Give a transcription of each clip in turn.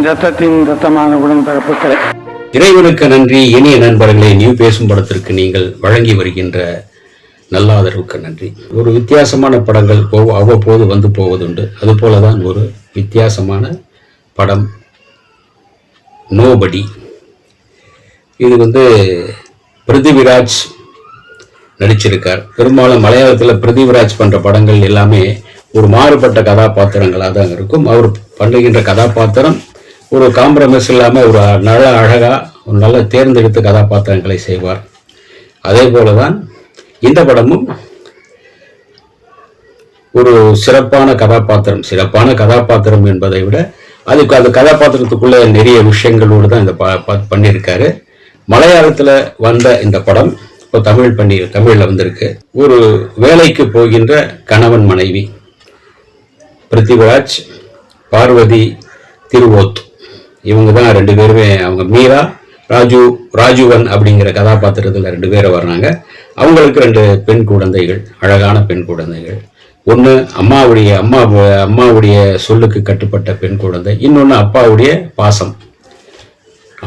என் ரத்தத்தின் ரத்தமான உடன்பிறப்புகளே, இறைவனுக்கு நன்றி. இனிய நண்பர்களே, நியூ பேசும் படத்திற்கு நீங்கள் வழங்கி வருகின்ற நல்ல ஆதரவுக்கு நன்றி. ஒரு வித்தியாசமான படங்கள் அவ்வப்போது வந்து போவதுண்டு. அதுபோலதான் ஒரு வித்தியாசமான படம் நோபடி. இது பிருத்திவிராஜ் நடிச்சிருக்கார். பெரும்பாலும் மலையாளத்தில் பிருத்திவிராஜ் பண்ற படங்கள் எல்லாமே ஒரு மாறுபட்ட கதாபாத்திரங்களாக தான் இருக்கும். அவர் பண்ணுகின்ற கதாபாத்திரம் ஒரு காம்ப்ரமைஸ் இல்லாமல் ஒரு நல்ல அழகா ஒரு நல்ல தேர்ந்தெடுத்த கதாபாத்திரங்களை செய்வார். அதே போலதான் இந்த படமும் ஒரு சிறப்பான கதாபாத்திரம் என்பதை விட அதுக்கு அந்த கதாபாத்திரத்துக்குள்ள நிறைய விஷயங்களோடு தான் இந்த பண்ணியிருக்காரு. மலையாளத்தில் வந்த இந்த படம் இப்போ தமிழில் வந்திருக்கு. ஒரு வேலைக்கு போகின்ற கணவன் மனைவி பிருத்திவிராஜ், பார்வதி திருவோத், இவங்க தான் ரெண்டு பேருமே. அவங்க மீரா, ராஜுவன் அப்படிங்கிற கதாபாத்திரத்தில் ரெண்டு பேரும் வர்றாங்க. அவங்களுக்கு ரெண்டு பெண் குழந்தைகள், அழகான பெண் குழந்தைகள். ஒன்று அம்மாவுடைய சொல்லுக்கு கட்டுப்பட்ட பெண் குழந்தை, இன்னொன்று அப்பாவுடைய பாசம்.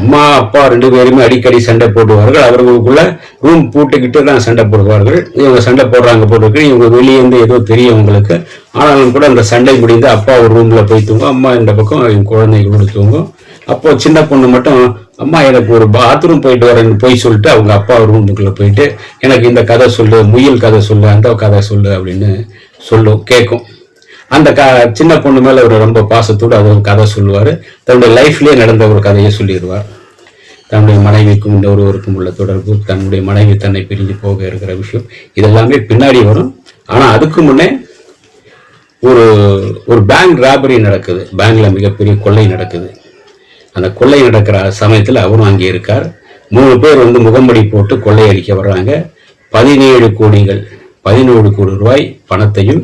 அம்மா அப்பா ரெண்டு பேருமே அடிக்கடி சண்டை போடுவார்கள். அவர்களுக்குள்ள ரூம் பூட்டுக்கிட்டு தான் சண்டை போடுவார்கள். இவங்க சண்டை போட்டுருக்கு. இவங்க வெளியேந்து ஏதோ தெரியும் அவங்களுக்கு. ஆனாலும் கூட அந்த சண்டை முடிந்து அப்பா ஒரு ரூம்ல போய் தூங்கும், அம்மா இந்த பக்கம் இவங்க குழந்தைகளோடு தூங்கும். அப்போ சின்ன பொண்ணு மட்டும் அம்மா எனக்கு ஒரு பாத்ரூம் போயிட்டு வரேன்னு போய் சொல்லிட்டு அவங்க அப்பா ரூமுக்குள்ள போயிட்டு எனக்கு இந்த கதை சொல்லு, முயல் கதை சொல்லு, அந்த கதை சொல்லு அப்படின்னு கேட்கும். அந்த சின்ன பொண்ணு மேல ஒரு ரொம்ப பாசத்தோடு அவர் கதை சொல்லுவார். தன்னுடைய லைஃப்லேயே நடந்த ஒரு கதையை சொல்லிடுவார். தன்னுடைய மனைவிக்கும் இன்னொருவருக்கும் உள்ள தொடர்பு, தன்னுடைய மனைவி தன்னை பிரிஞ்சு போக இருக்கிற விஷயம், இதெல்லாமே பின்னாடி வரும். ஆனா அதுக்கு முன்னே ஒரு பேங்க் ராபரி நடக்குது. பேங்க்ல மிகப்பெரிய கொள்ளை நடக்குது. அந்த கொள்ளை நடக்கிற சமயத்தில் அவரும் அங்கே இருக்கார். 3 பேர் முகம்படி போட்டு கொள்ளையடிக்க வர்றாங்க. 17 கோடி ரூபாய் பணத்தையும்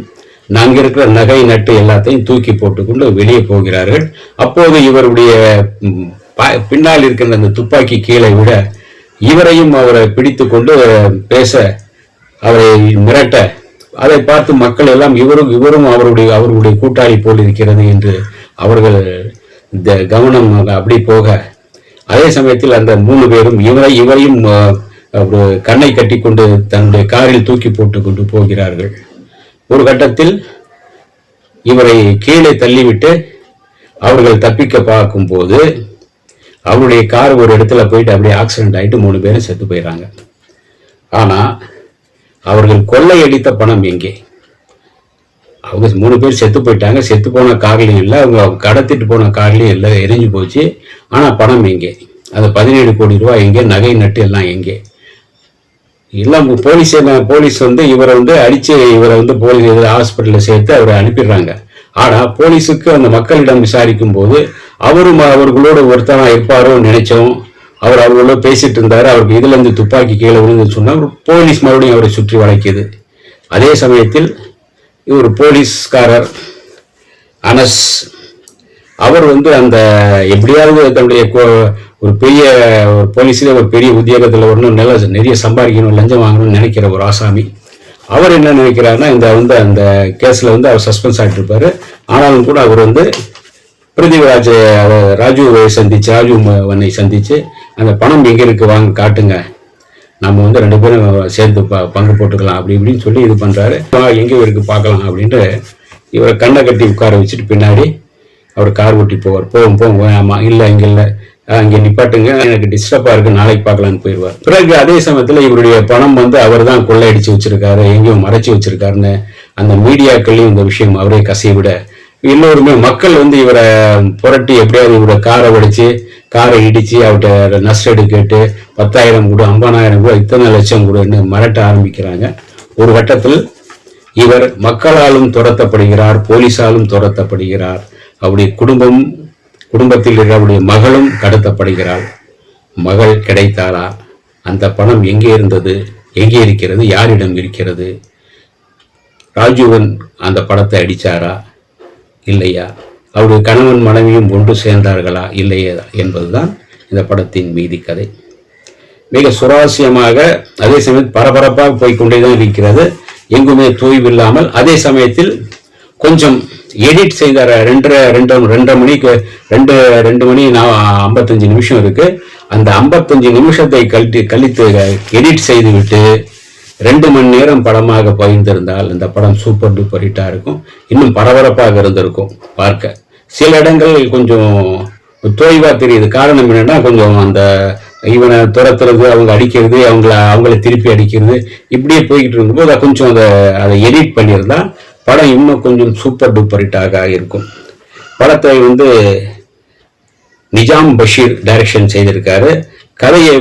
நாங்க இருக்கிற நகை நட்டு எல்லாத்தையும் தூக்கி போட்டுக்கொண்டு வெளியே போகிறார்கள். அப்போது இவருடைய பின்னால் இருக்கின்ற அந்த துப்பாக்கி கீழே விட இவரையும் அவரை பிடித்து கொண்டு பேச, அவரை மிரட்ட, அதை பார்த்து மக்கள் எல்லாம் இவரும் அவருடைய கூட்டாளி போல் இருக்கிறது என்று அவர்கள் இந்த கவனம் அப்படி போக, அதே சமயத்தில் அந்த 3 பேரும் இவரையும் ஒரு கண்ணை கட்டி கொண்டு தன்னுடைய காரில் தூக்கி போட்டு கொண்டு போகிறார்கள். ஒரு கட்டத்தில் இவரை கீழே தள்ளிவிட்டு அவர்கள் தப்பிக்க பார்க்கும் போது அவருடைய கார் ஒரு இடத்துல போயிட்டு அப்படியே ஆக்சிடென்ட் ஆயிட்டு 3 பேரும் செத்து போயிடறாங்க. ஆனா அவர்கள் கொள்ளையடித்த பணம் எங்கே? அவங்க 3 பேர் செத்து போயிட்டாங்க. செத்து போன கார்லையும் இல்லை, அவங்க கடத்திட்டு போன கார்லையும் இல்லை, எரிஞ்சு போச்சு. ஆனா பணம் எங்கே? அந்த 17 கோடி ரூபாய் எங்கே? நகை நட்டு எல்லாம் எங்கே? எல்லாம் போலீஸ் இவரை அடிச்சு இவரை போலீஸ் ஹாஸ்பிட்டலில் சேர்த்து அவரை அனுப்பிடுறாங்க. ஆனா போலீஸுக்கு அந்த மக்களிடம் விசாரிக்கும் போது அவர்களோட ஒருத்தனா இருப்பாரோ நினைச்சோம். அவர்களோட பேசிட்டு இருந்தாரு. அவருக்கு இதுல இருந்து துப்பாக்கி கீழே விழுந்து சொன்னா போலீஸ் மறுபடியும் அவரை சுற்றி வளைக்குது. அதே சமயத்தில் ஒரு போலீஸ்காரர் அனஸ், அவர் அந்த எப்படியாவது தன்னுடைய ஒரு பெரிய போலீஸ்ல ஒரு பெரிய உத்தியோகத்தில் வரணும், நிறைய சம்பாதிக்கணும், லஞ்சம் வாங்கணும்னு நினைக்கிற ஒரு ஆசாமி. அவர் என்ன நினைக்கிறாருன்னா அந்த கேஸ்ல அவர் சஸ்பென்ஸ் ஆகிட்டு இருப்பாரு. ஆனாலும் கூட அவர் ராஜுவனை சந்திச்சு அந்த பணம் எங்க இருக்கு வாங்க காட்டுங்க, நம்ம 2 பேரும் சேர்ந்து பங்கு போட்டுக்கலாம் அப்படி இப்படின்னு சொல்லி இது பண்றாரு. எங்க இருக்கு பார்க்கலாம் அப்படின்ட்டு இவரை கண்ணை கட்டி உட்கார வச்சுட்டு பின்னாடி அவர் கார் ஓட்டி போவார். போவோம் ஆமா இல்லை இங்க இல்லை, அங்கே நிப்பாட்டுங்க, எனக்கு டிஸ்டர்பா இருக்கு, நாளைக்கு பார்க்கலான்னு போயிடுவார். பிறகு அதே சமயத்துல இவருடைய பணம் அவர் தான் கொள்ளையடிச்சு வச்சிருக்காரு, எங்கேயும் மறைச்சு வச்சிருக்காருன்னு அந்த மீடியாக்கள்லையும் இந்த விஷயம் அவரே கசிய விட, எல்லோருமே மக்கள் இவரை புரட்டி எப்படியாவது இவரை காரை இடிச்சு அவர்கிட்ட நஷ்டடு கேட்டு 10,000 கூட 50,000 கூட இத்தனை லட்சம் கூடன்னு மிரட்ட ஆரம்பிக்கிறாங்க. ஒரு கட்டத்தில் இவர் மக்களாலும் துரத்தப்படுகிறார், போலீஸாலும் துரத்தப்படுகிறார். அவருடைய குடும்பத்தில் அவருடைய மகளும் கடத்தப்படுகிறாள். மகள் கிடைத்தாரா? அந்த பணம் எங்கே இருந்தது? எங்கே இருக்கிறது? யாரிடம் இருக்கிறது? ராஜுவன் அந்த பணத்தை அடிச்சாரா இல்லையா? அவருடைய கணவன் மனைவியும் ஒன்று சேர்ந்தார்களா இல்லையா என்பதுதான் இந்த படத்தின் மீதி கதை. மிக சுவாரஸ்யமாக அதே சமயத்தில் பரபரப்பாக போய்கொண்டேதான் இருக்கிறது. எங்குமே தோய்வில்லாமல், அதே சமயத்தில் கொஞ்சம் எடிட் செய்தார். ரெண்டரை மணிக்கு 2 மணி 55 நிமிஷம் இருக்கு. அந்த 55 நிமிஷத்தை கழித்து எடிட் செய்து விட்டு 2 மணி நேரம் படமாக பகிர்ந்திருந்தால் இந்த படம் சூப்பர் டூப்பர் ஹிட்டா இருக்கும். இன்னும் பரபரப்பாக இருந்திருக்கும் பார்க்க. சில இடங்கள் கொஞ்சம் தோய்வா தெரியுது. காரணம் என்னன்னா, கொஞ்சம் அந்த இவனை துரத்துறது, அவங்க அடிக்கிறது, அவங்கள திருப்பி அடிக்கிறது, இப்படியே போய்கிட்டு இருக்கும்போது கொஞ்சம் அதை எடிட் பண்ணியிருந்தா படம் இன்னும் கொஞ்சம் சூப்பர் டூப்பர் ஹிட்டாக இருக்கும். படத்தை நிஜாம் பஷீர் டைரக்ஷன் செய்திருக்காரு. கதையை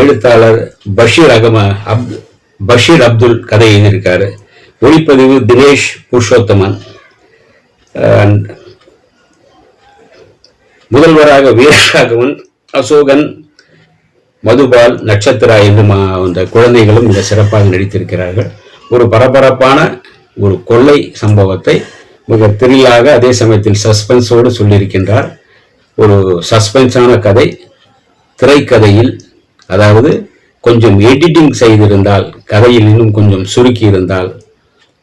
எழுத்தாளர் பஷீர் அப்துல் கதை எழுதியிருக்காரு. ஒளிப்பதிவு தினேஷ் புருஷோத்தமன். முதல்வராக வீரராகவன், அசோகன், மதுபால், நட்சத்திரா என்று இந்த குழந்தைகளும் இந்த சிறப்பாக நடித்திருக்கிறார்கள். ஒரு பரபரப்பான ஒரு கொள்ளை சம்பவத்தை மிக த்ரில்லாக, அதே சமயத்தில் சஸ்பென்ஸோடு சொல்லியிருக்கின்றார். ஒரு சஸ்பென்ஸான கதை. திரைக்கதையில் அதாவது கொஞ்சம் எடிட்டிங் செய்திருந்தால், கதையில் இன்னும் கொஞ்சம் சுருக்கி இருந்தால்,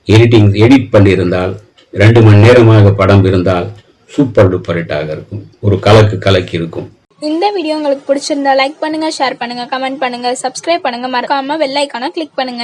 எடிட் பண்ணியிருந்தால், 2 மணி நேரமாக படம் இருந்தால் சூப்பர் டூப்பர் ஹிட்டாக இருக்கும். ஒரு கலக்கி இருக்கும். இந்த வீடியோ உங்களுக்கு பிடிச்சிருந்தா லைக் பண்ணுங்க, ஷேர் பண்ணுங்க, கமெண்ட் பண்ணுங்க, சப்ஸ்கிரைப் பண்ணுங்க, மறக்காம பெல் ஐகானை கிளிக் பண்ணுங்க.